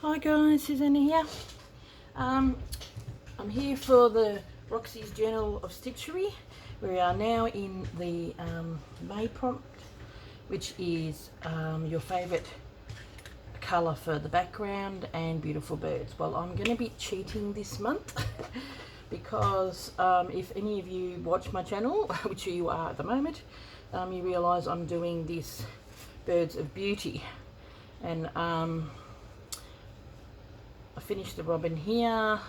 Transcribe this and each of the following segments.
Hi guys, Susanna here. I'm here for the Roxy's Journal of Stitchery. We are now in the May prompt, which is your favourite colour for the background and beautiful birds. Well, I'm going to be cheating this month because if any of you watch my channel, which you are at the moment, you realise I'm doing this Birds of Beauty, and I finished the robin here.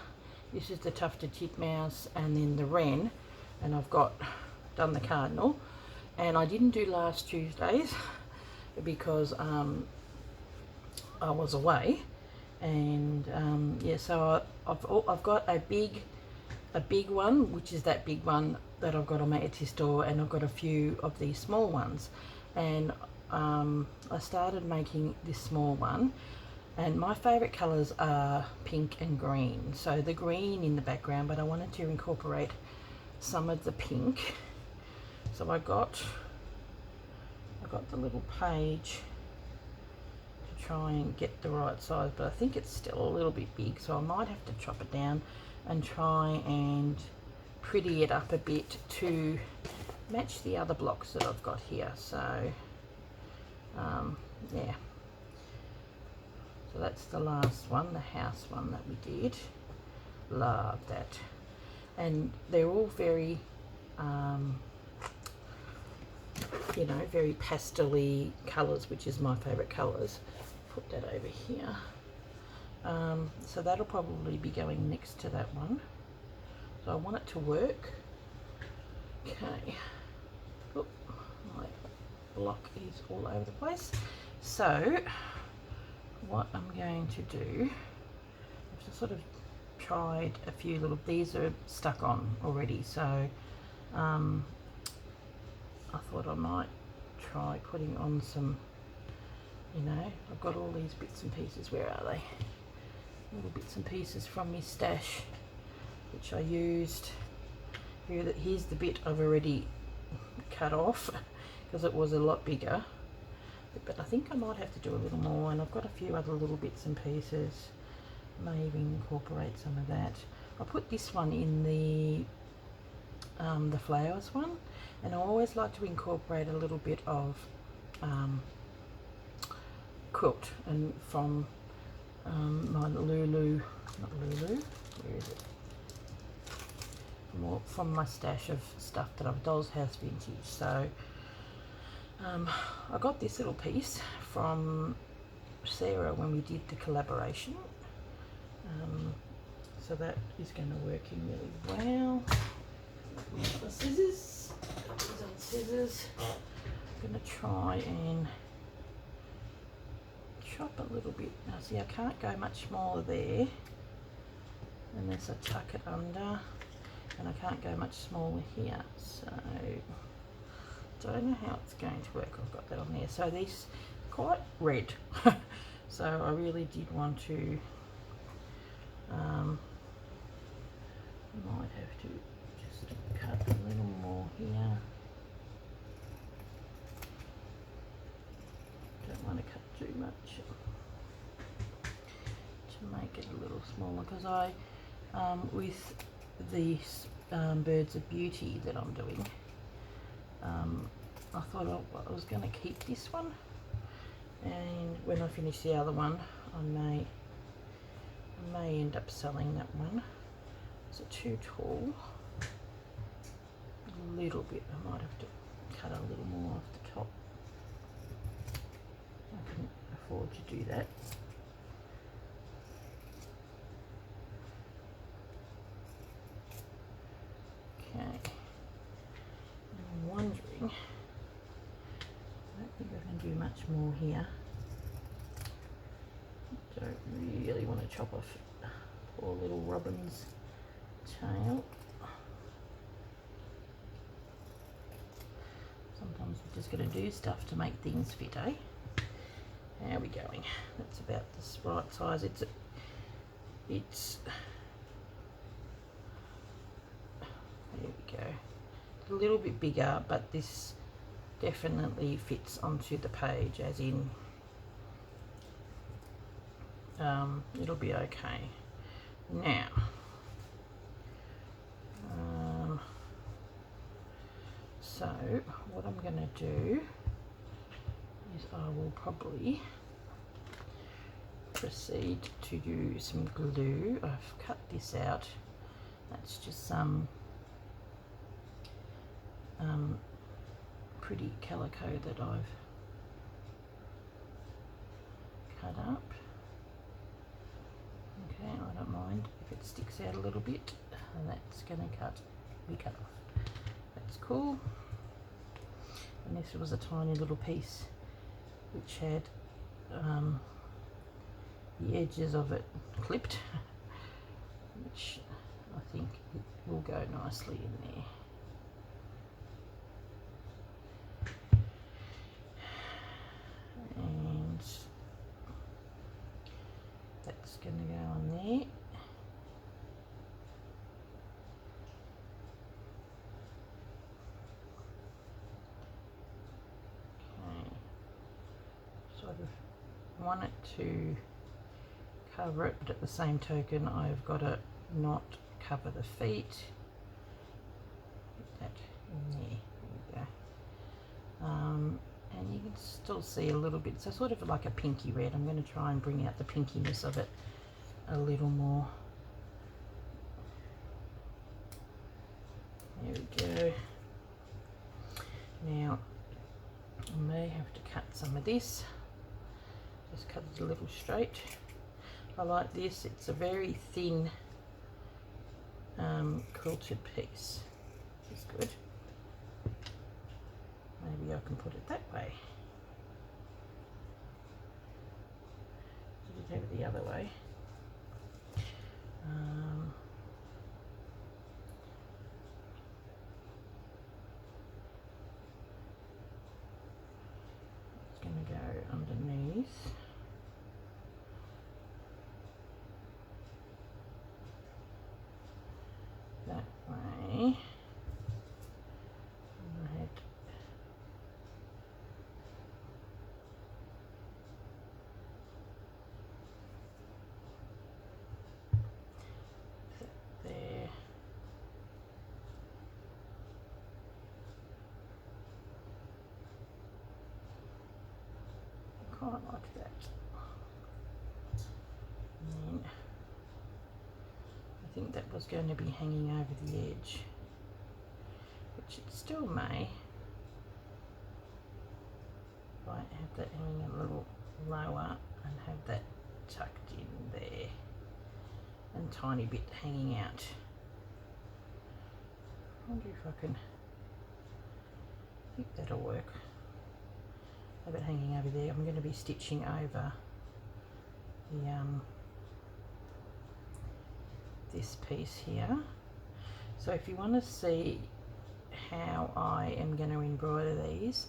This is the tufted titmouse and then the wren, and I've done the cardinal, and I didn't do last Tuesday's because I was away, and yeah, so I've got a big one, which is that big one that I've got on my Etsy store, and I've got a few of these small ones, and I started making this small one. And my favourite colours are pink and green. So the green in the background, but I wanted to incorporate some of the pink. So I got the little page to try and get the right size, but I think it's still a little bit big, so I might have to chop it down and try and pretty it up a bit to match the other blocks that I've got here. So yeah. So that's the last one, the house one that we did. Love that. And they're all very, you know, very pastel-y colours, which is my favourite colours. Put that over here. So that'll probably be going next to that one. So I want it to work. Okay. Oop, my block is all over the place. So what I'm going to do, I've just sort of tried a few little, these are stuck on already, so I thought I might try putting on some, you know, I've got all these bits and pieces. Where are they? Little bits and pieces from my stash, which I used. Here's the bit I've already cut off because it was a lot bigger. But I think I might have to do a little more, and I've got a few other little bits and pieces. Maybe incorporate some of that. I put this one in the flowers one, and I always like to incorporate a little bit of quilt, and from my Lulu, not Lulu, where is it? From my stash of stuff that I've Doll's House Vintage. So I got this little piece from Sarah when we did the collaboration, so that is going to work in really well. The scissors, I'm going to try and chop a little bit. Now see, I can't go much smaller there unless I tuck it under, and I can't go much smaller here, so don't know how it's going to work. I've got that on there. So these quite red. So I really did want to, might have to just cut a little more here. Don't want to cut too much to make it a little smaller, because I, with these Birds of Beauty that I'm doing, I thought I was going to keep this one, and when I finish the other one, I may end up selling that one. Is it too tall? A little bit. I might have to cut a little more off the top. I can afford to do that. Okay. I'm wondering, I don't think I can do much more here. Don't really want to chop off poor little robin's tail. Sometimes we're just going to do stuff to make things fit, eh? How are we going? That's about the right size. It's there we go. A little bit bigger, but this definitely fits onto the page, as in it'll be okay. Now, so what I'm going to do is I will probably proceed to do some glue. I've cut this out. That's just some pretty calico that I've cut up. Okay, I don't mind if it sticks out a little bit, and that's going to be cut off. That's cool. And this was a tiny little piece which had the edges of it clipped, which I think it will go nicely in there. And that's going to go on there. Okay, sort of want it to cover it, but at the same token I've got to not cover the feet. Put that in there. There we go. And you can still see a little bit, so sort of like a pinky red. I'm going to try and bring out the pinkiness of it a little more. There we go. Now I may have to cut some of this. Just cut it a little straight. I like this, it's a very thin quilted piece. It's good. Maybe I can put it that way. Did it have it the other way? It's going to go underneath. That way. Quite like that. And then I think that was going to be hanging over the edge, which it still may. If I have that hanging a little lower and have that tucked in there and tiny bit hanging out. I wonder if I can, I think that'll work. Have it hanging over there. I'm going to be stitching over the this piece here. So if you want to see how I am going to embroider these,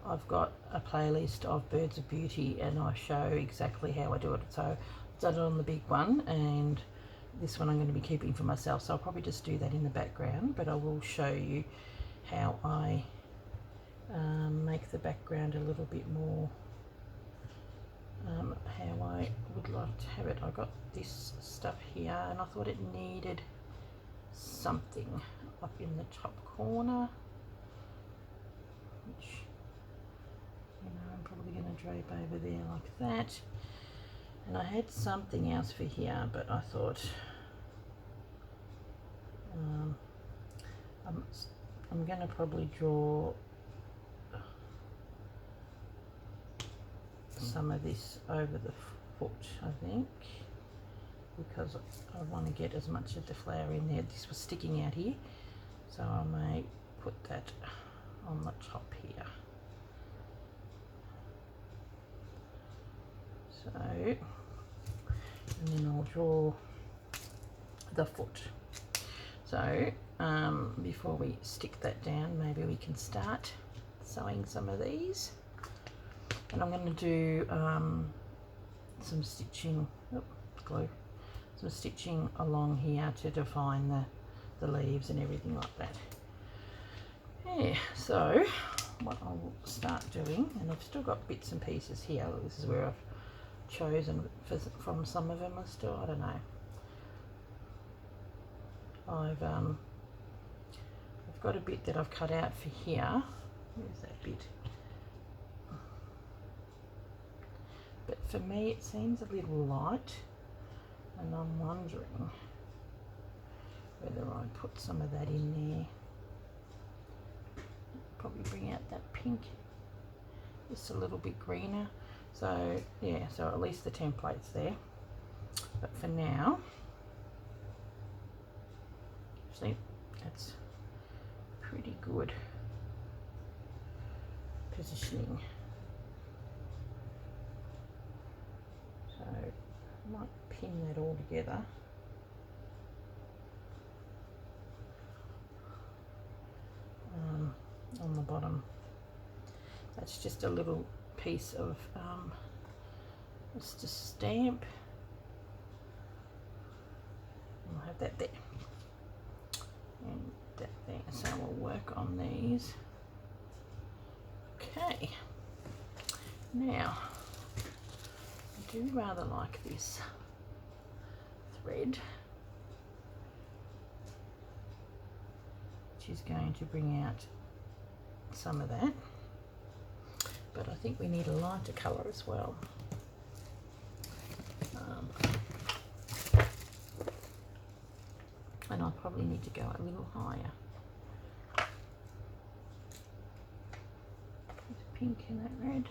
I've got a playlist of Birds of Beauty and I show exactly how I do it. So I've done it on the big one, and this one I'm going to be keeping for myself, so I'll probably just do that in the background, but I will show you how I make the background a little bit more how I would like to have it. I got this stuff here and I thought it needed something up in the top corner, which, you know, I'm probably going to drape over there like that. And I had something else for here, but I thought I'm going to probably draw some of this over the foot, I think, because I want to get as much of the flower in there. This was sticking out here, so I may put that on the top here. So, and then I'll draw the foot. So before we stick that down, maybe we can start sewing some of these. And I'm going to do some stitching, glue, some stitching along here to define the leaves and everything like that. Yeah, so what I'll start doing, and I've still got bits and pieces here. This is where chosen from some of them. I still, I don't know. I've got a bit that I've cut out for here. Where's that bit? But for me it seems a little light, and I'm wondering whether I put some of that in there. Probably bring out that pink just a little bit greener. So yeah, so at least the template's there. But for now, see, that's pretty good positioning. So I might pin that all together. On the bottom. That's just a little piece of just a stamp. I'll have that there and that there. So we'll work on these. Okay. Now, I do rather like this thread, which is going to bring out some of that, but I think we need a lighter colour as well. And I probably need to go a little higher. There's pink in that red.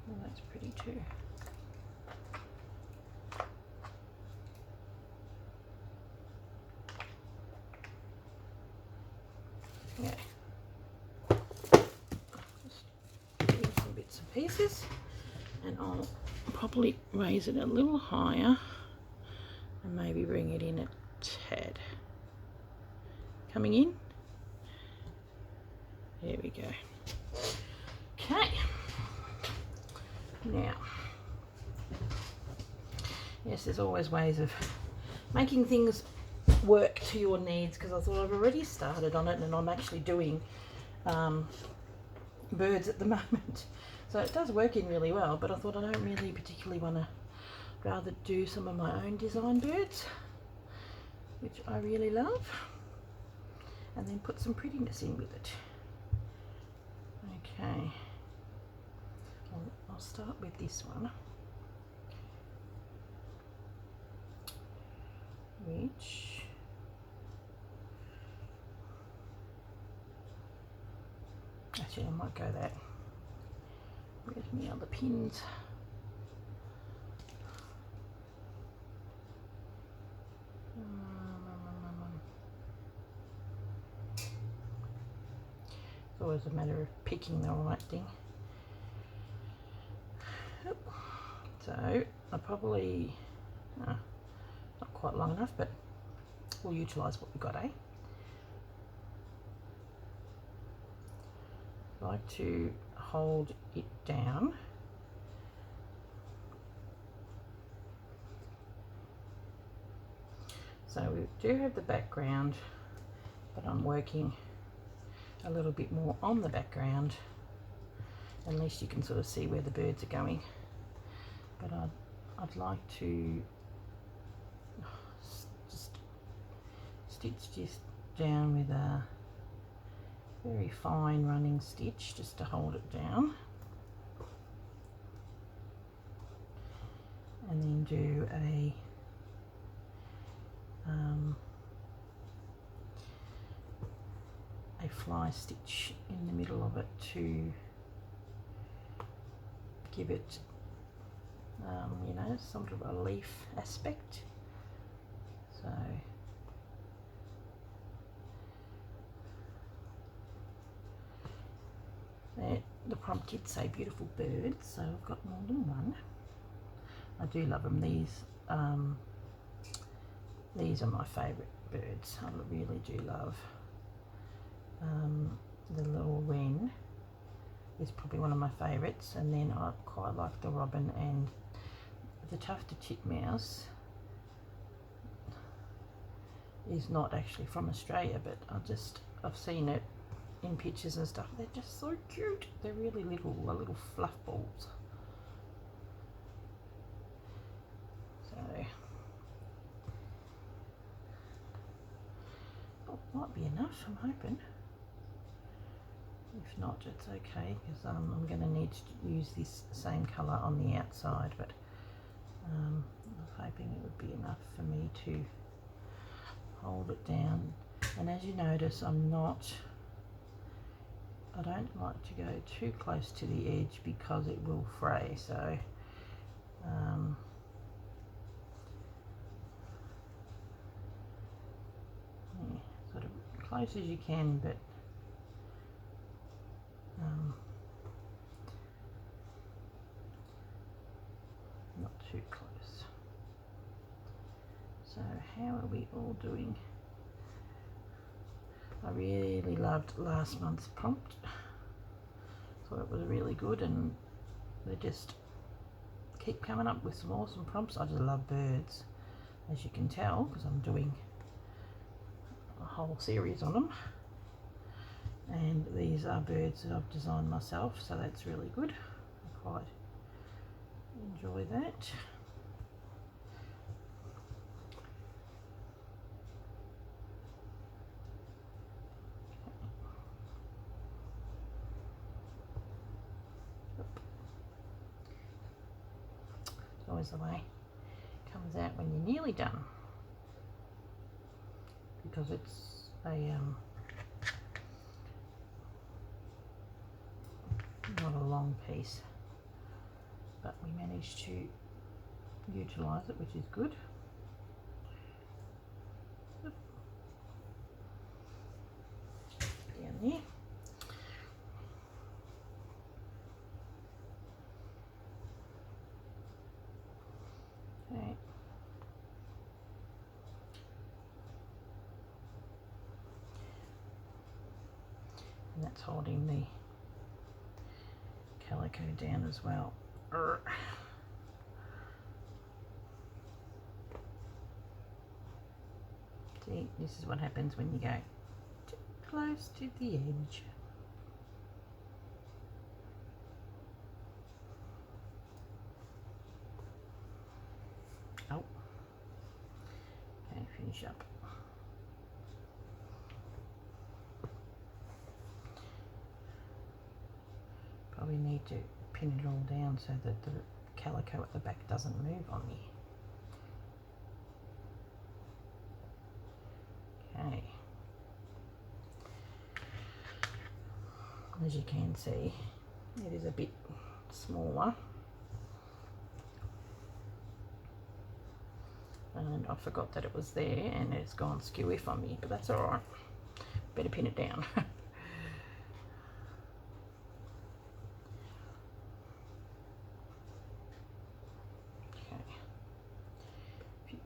Well, that's pretty too. Yeah. Just doing some bits and pieces, and I'll probably raise it a little higher and maybe bring it in a tad. Coming in. There we go. Okay. Now, yes, there's always ways of making things work to your needs, because I thought I've already started on it and I'm actually doing birds at the moment, so it does work in really well, but I thought I don't really particularly want to, rather do some of my own design birds, which I really love, and then put some prettiness in with it. Okay, I'll start with this one, which actually I might go that. Where's my other pins? It's always a matter of picking the right thing. So I probably not quite long enough, but we'll utilise what we've got, eh? I like to hold it down. So we do have the background, but I'm working a little bit more on the background. At least you can sort of see where the birds are going. But I'd like to just stitch this down with a very fine running stitch just to hold it down, and then do a fly stitch in the middle of it to give it you know, sort of a leaf aspect. So the prompt did say beautiful birds, so I've got more than one. I do love them. These are my favourite birds. I really do love the little wren is probably one of my favourites, and then I quite like the robin and the tufted titmouse. is not actually from Australia, but I've seen it in pictures and stuff. They're just so cute. They're really little fluff balls. So, oh, might be enough, I'm hoping. If not, it's okay, because I'm going to need to use this same colour on the outside, but I was hoping it would be enough for me to hold it down. And as you notice, I don't like to go too close to the edge because it will fray, so yeah, sort of close as you can, but not too close. So how are we all doing? I really loved last month's prompt. Thought it was really good, and they just keep coming up with some awesome prompts. I just love birds, as you can tell, because I'm doing a whole series on them. And these are birds that I've designed myself, so that's really good. I quite enjoy that. It's always the way it comes out when you're nearly done, because it's a not a long piece, but we managed to utilise it, which is good. Down there. Okay. And that's holding the calico down as well. See, this is what happens when you go too close to the edge. Oh, okay, finish up. Probably need to pin it all down so that the calico at the back doesn't move on me. Okay. As you can see, it is a bit smaller. And I forgot that it was there, and it's gone skewy on me, but that's all right. Better pin it down.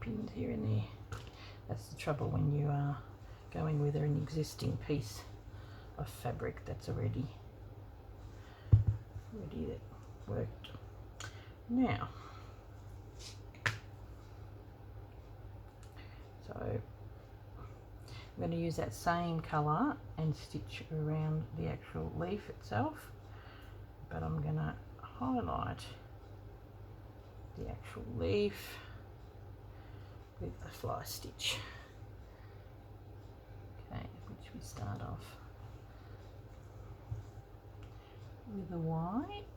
Pins here and there. That's the trouble when you are going with an existing piece of fabric that's already that worked. Now, so I'm going to use that same colour and stitch around the actual leaf itself, but I'm going to highlight the actual leaf with the fly stitch. Okay, which we start off with a white.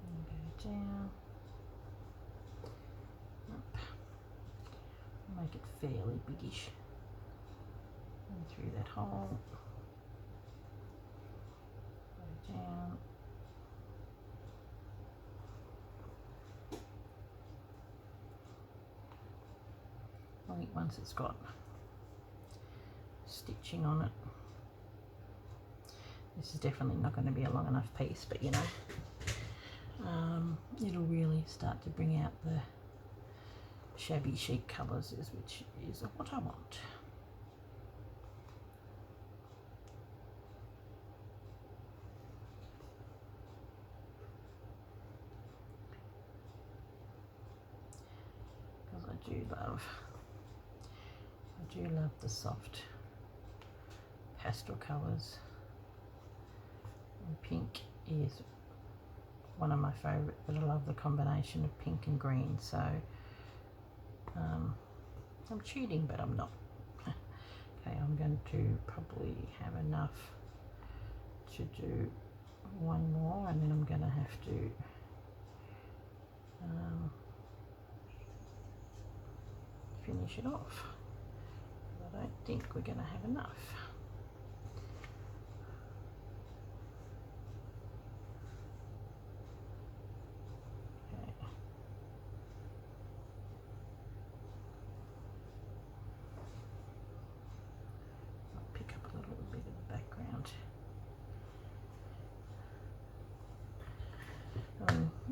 And go down, up, make it fairly biggish, and through that hole. Down. I think once it's got stitching on it, this is definitely not going to be a long enough piece, but you know, it'll really start to bring out the shabby chic colours, which is what I want. do love the soft pastel colours, and pink is one of my favourite, but I love the combination of pink and green, so I'm cheating, but I'm not. Okay, I'm going to probably have enough to do one more, and then I'm going to have to finish it off. I don't think we're going to have enough. Okay. I'll pick up a little bit of the background.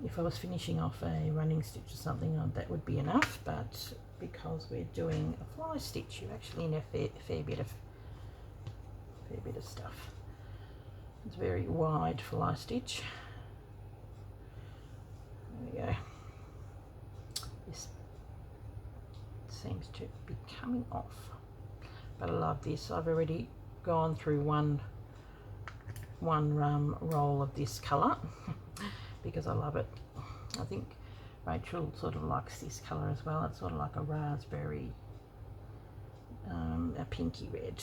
If I was finishing off a running stitch or something, that would be enough, but because we're doing a fly stitch, you actually need a fair bit of stuff. It's a very wide fly stitch. There we go. This seems to be coming off, but I love this. I've already gone through one roll of this colour because I love it. I think Rachel sort of likes this colour as well. It's sort of like a raspberry, a pinky red.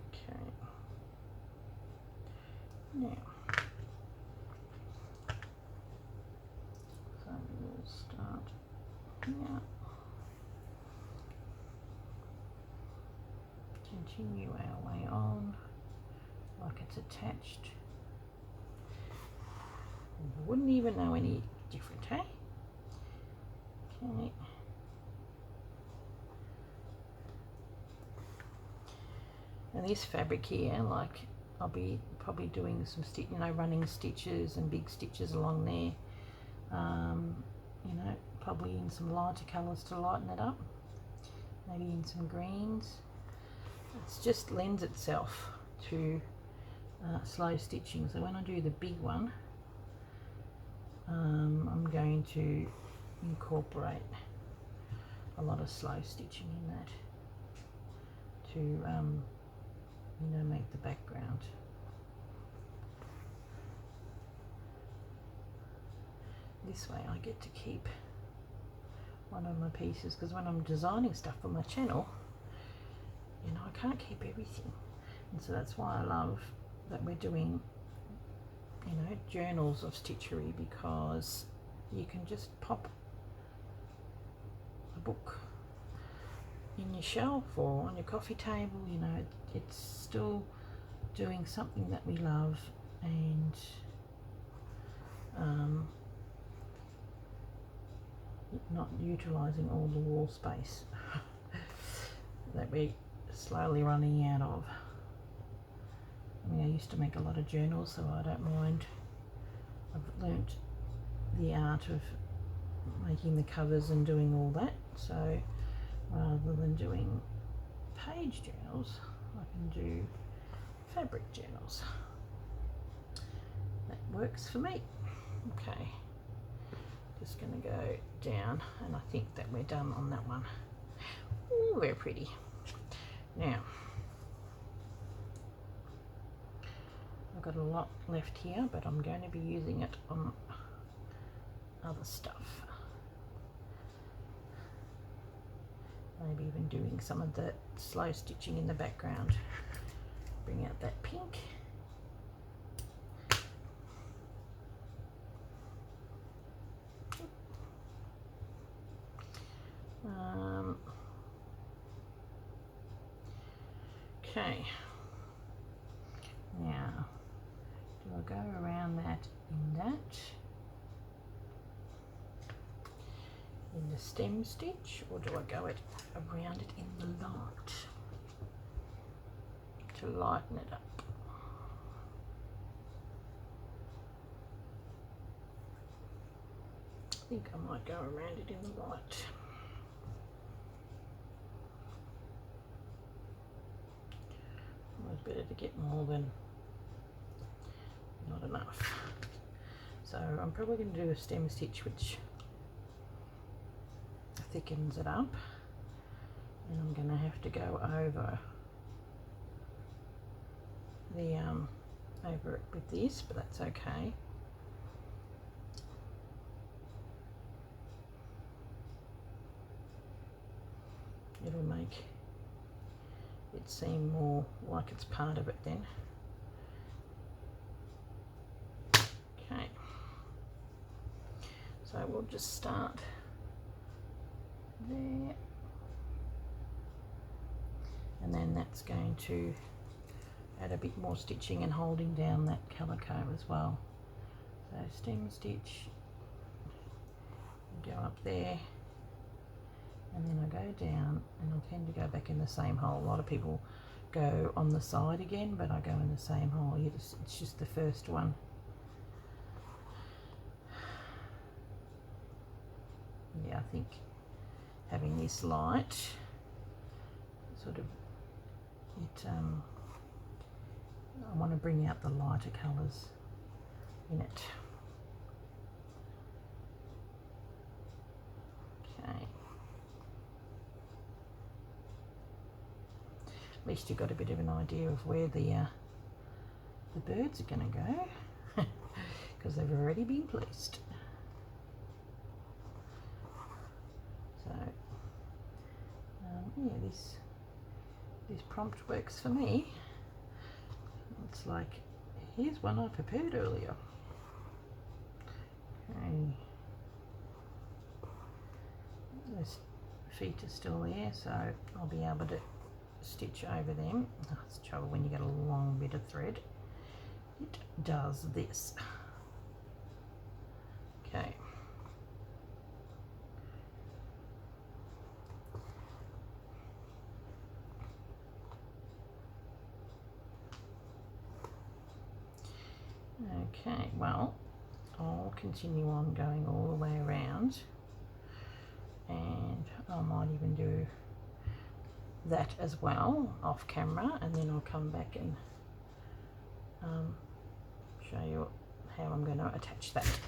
Okay. Now, so we'll start here. Continue our way on like it's attached. Wouldn't even know any different, hey? Okay. And this fabric here, like, I'll be probably doing some running stitches and big stitches along there. Probably in some lighter colours to lighten it up. Maybe in some greens. It just lends itself to slow stitching. So when I do the big one, I'm going to incorporate a lot of slow stitching in that to make the background. This way I get to keep one of my pieces, because when I'm designing stuff for my channel, I can't keep everything, and so that's why I love that we're doing journals of stitchery, because you can just pop a book in your shelf or on your coffee table. It's still doing something that we love, and not utilizing all the wall space that we're slowly running out of. I used to make a lot of journals, so I don't mind. I've learnt the art of making the covers and doing all that, so rather than doing page journals, I can do fabric journals. That works for me. Okay, just going to go down, and I think that we're done on that one. Ooh, very pretty. Now, I've got a lot left here, but I'm going to be using it on other stuff. Maybe even doing some of the slow stitching in the background. Bring out that pink. Okay. Now, do I go around that in the stem stitch, or do I go around it in the light to lighten it up? I think I might go around it in the light. Always better to get more than not enough. enough. So I'm probably going to do a stem stitch which thickens it up, and I'm going to have to go over the over it with this, but that's okay. It'll make it seem more like it's part of it then. Okay, so we'll just start there, and then that's going to add a bit more stitching and holding down that calico as well. So stem stitch, go up there, and then I go down, and I tend to go back in the same hole. A lot of people go on the side again, but I go in the same hole. It's just the first one. Yeah, I think having this light sort of, I want to bring out the lighter colours in it. Okay. At least you've got a bit of an idea of where the birds are going to go, because they've already been placed. So yeah, this prompt works for me. It's like, here's one I prepared earlier. Okay. Those feet are still there, so I'll be able to stitch over them. Oh, it's trouble when you get a long bit of thread. It does this. Okay. Okay, well, I'll continue on going all the way around, and I might even do that as well off camera, and then I'll come back and show you how I'm going to attach that.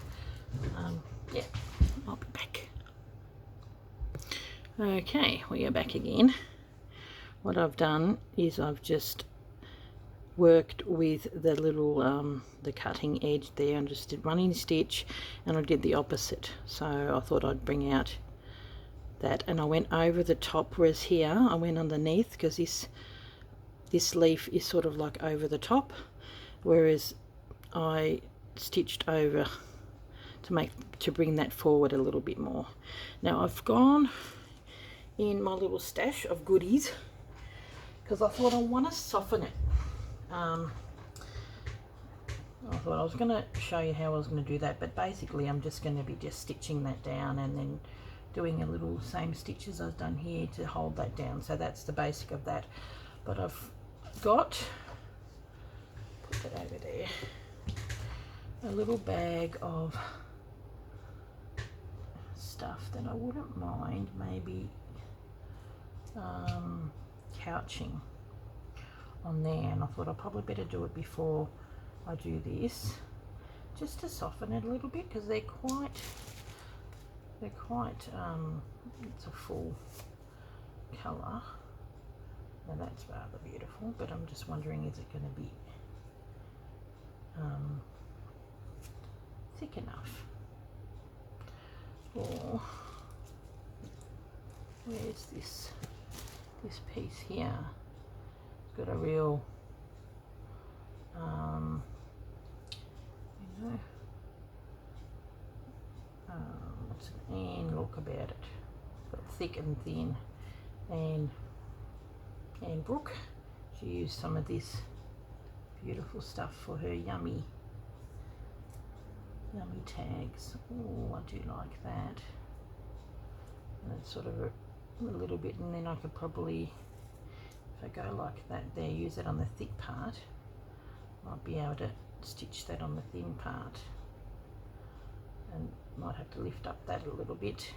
Yeah, I'll be back. Okay, we are back again. What I've done is I've just worked with the little the cutting edge there, and just did running stitch, and I did the opposite. So I thought I'd bring out that, and I went over the top, whereas here I went underneath, because this leaf is sort of like over the top, whereas I stitched over to bring that forward a little bit more. Now I've gone in my little stash of goodies, because I thought I want to soften it. I thought I was going to show you how I was going to do that, but basically I'm just going to be stitching that down, and then doing a little same stitches I've done here to hold that down. So that's the basic of that. But I've got, put that over there, a little bag of stuff that I wouldn't mind maybe couching on there, and I thought I'd probably better do it before I do this, just to soften it a little bit, because they're quite it's a full colour. Now that's rather beautiful, but I'm just wondering, is it going to be thick enough, or where's this piece here? Got a real what's an Anne look about it? Got thick and thin, and Brooke, she used some of this beautiful stuff for her yummy tags. Oh, I do like that. And it's sort of a little bit, and then I could probably, if I go like that there, use it on the thick part. Might be able to stitch that on the thin part, and might have to lift up that a little bit,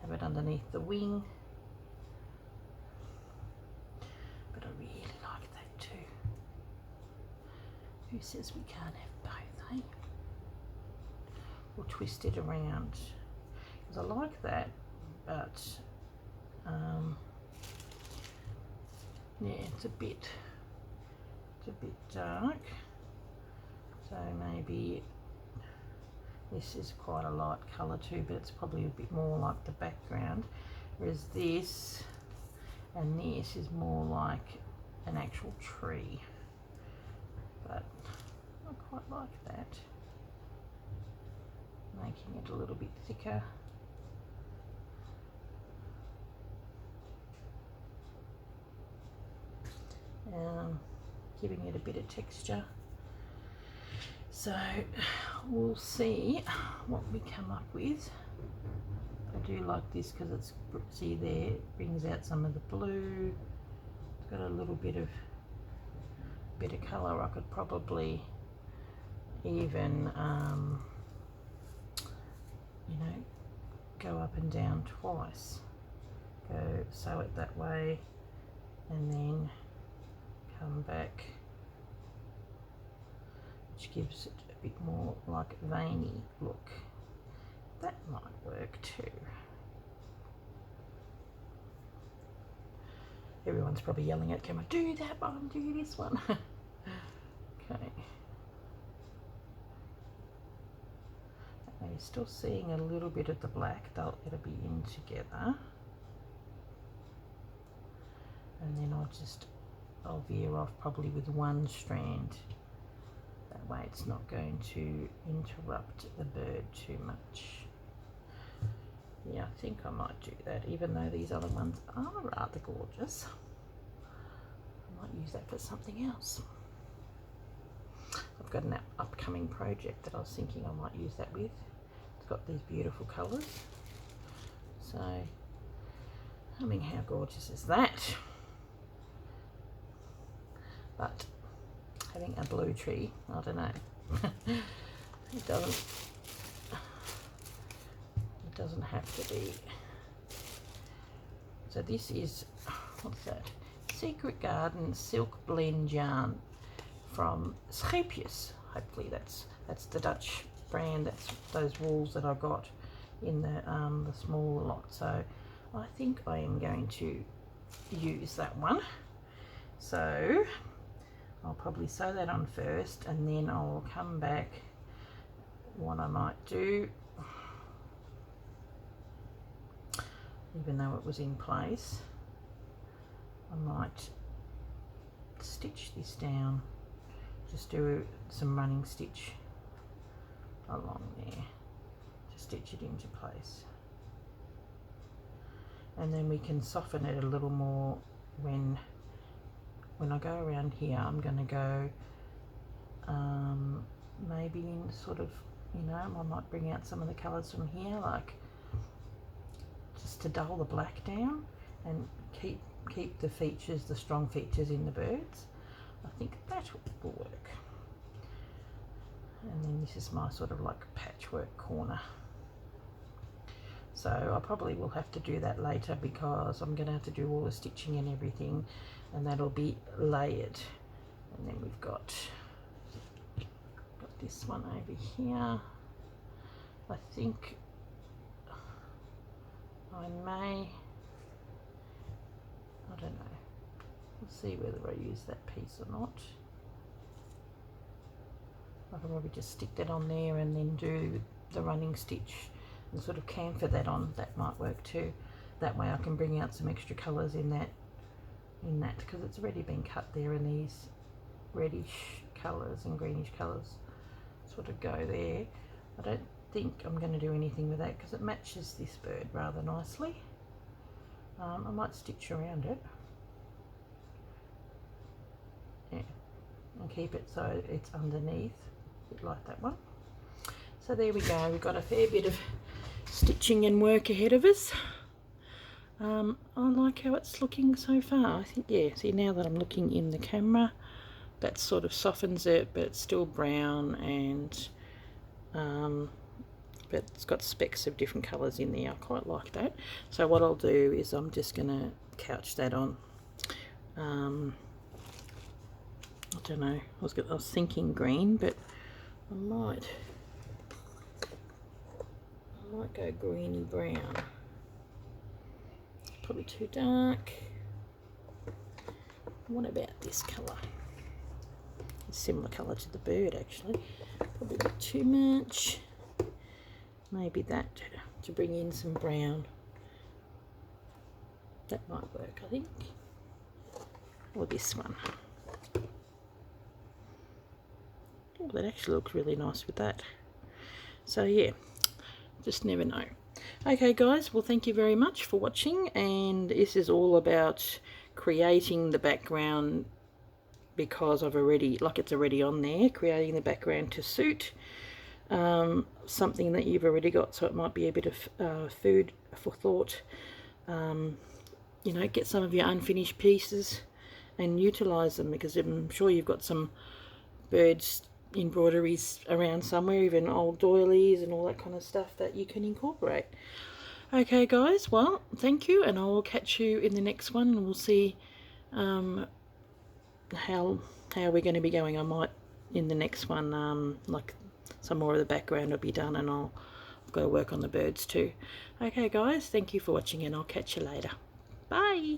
have it underneath the wing. But I really like that too. Who says we can't have both, eh? We'll twist it around. Because I like that, but yeah, it's a bit dark. So maybe this is quite a light colour too, but it's probably a bit more like the background. Whereas this and this is more like an actual tree. But I quite like that. Making it a little bit thicker. Giving it a bit of texture. So we'll see what we come up with. I do like this because it's, see there, it brings out some of the blue. It's got a little bit of colour. I could probably even you know, go up and down twice. Go sew it that way and then come back, which gives it a bit more like veiny look. That might work too. Everyone's probably yelling at camera, do that one, do this one. Okay. Now you're still seeing a little bit of the black, it'll be in together. And then I'll veer off probably with one strand. That way it's not going to interrupt the bird too much. Yeah, I think I might do that, even though these other ones are rather gorgeous. I might use that for something else. I've got an upcoming project that I was thinking I might use that with. It's got these beautiful colours. So, I mean, how gorgeous is that? But having a blue tree, I don't know. It doesn't have to be. So this is, what's that? Secret Garden Silk Blend Yarn from Scheepjes. Hopefully that's the Dutch brand. That's those wools that I got in the smaller lot. So I think I am going to use that one. So I'll probably sew that on first, and then I'll come back. What I might do, even though it was in place, I might stitch this down, just do some running stitch along there to stitch it into place, and then we can soften it a little more when I go around here. I'm going to go maybe in sort of, you know, I might bring out some of the colours from here, like just to dull the black down and keep the features, the strong features in the birds. I think that will work. And then this is my sort of like patchwork corner. So I probably will have to do that later because I'm going to have to do all the stitching and everything, and that'll be layered. And then we've got this one over here. I think I may, I don't know, we'll see whether I use that piece or not. I can probably just stick that on there and then do the running stitch and sort of camfer that on. That might work too. That way I can bring out some extra colours in that because it's already been cut there, and these reddish colours and greenish colours sort of go there. I don't think I'm going to do anything with that because it matches this bird rather nicely. I might stitch around it, yeah, and keep it so it's underneath, a bit like that one. So there we go, we've got a fair bit of stitching and work ahead of us. I like how it's looking so far. I think, yeah, see, now that I'm looking in the camera, that sort of softens it, but it's still brown, and but it's got specks of different colours in there. I quite like that. So what I'll do is I'm just going to couch that on. I'll don't know, I was thinking green, but I might go greeny brown. Probably too dark. What about this colour? It's similar colour to the bird actually. Probably a bit too much. Maybe that to bring in some brown. That might work, I think. Or this one. Oh, that actually looks really nice with that. So yeah, just never know. Okay guys, well thank you very much for watching, and this is all about creating the background because I've already, like it's already on there, creating the background to suit something that you've already got, so it might be a bit of food for thought. You know, get some of your unfinished pieces and utilize them, because I'm sure you've got some birds embroideries around somewhere, even old doilies and all that kind of stuff that you can incorporate. Okay guys, well thank you, and I will catch you in the next one, and we'll see how we're going to be going. I might in the next one like some more of the background will be done, and I've got to work on the birds too. Okay guys, thank you for watching, and I'll catch you later. Bye.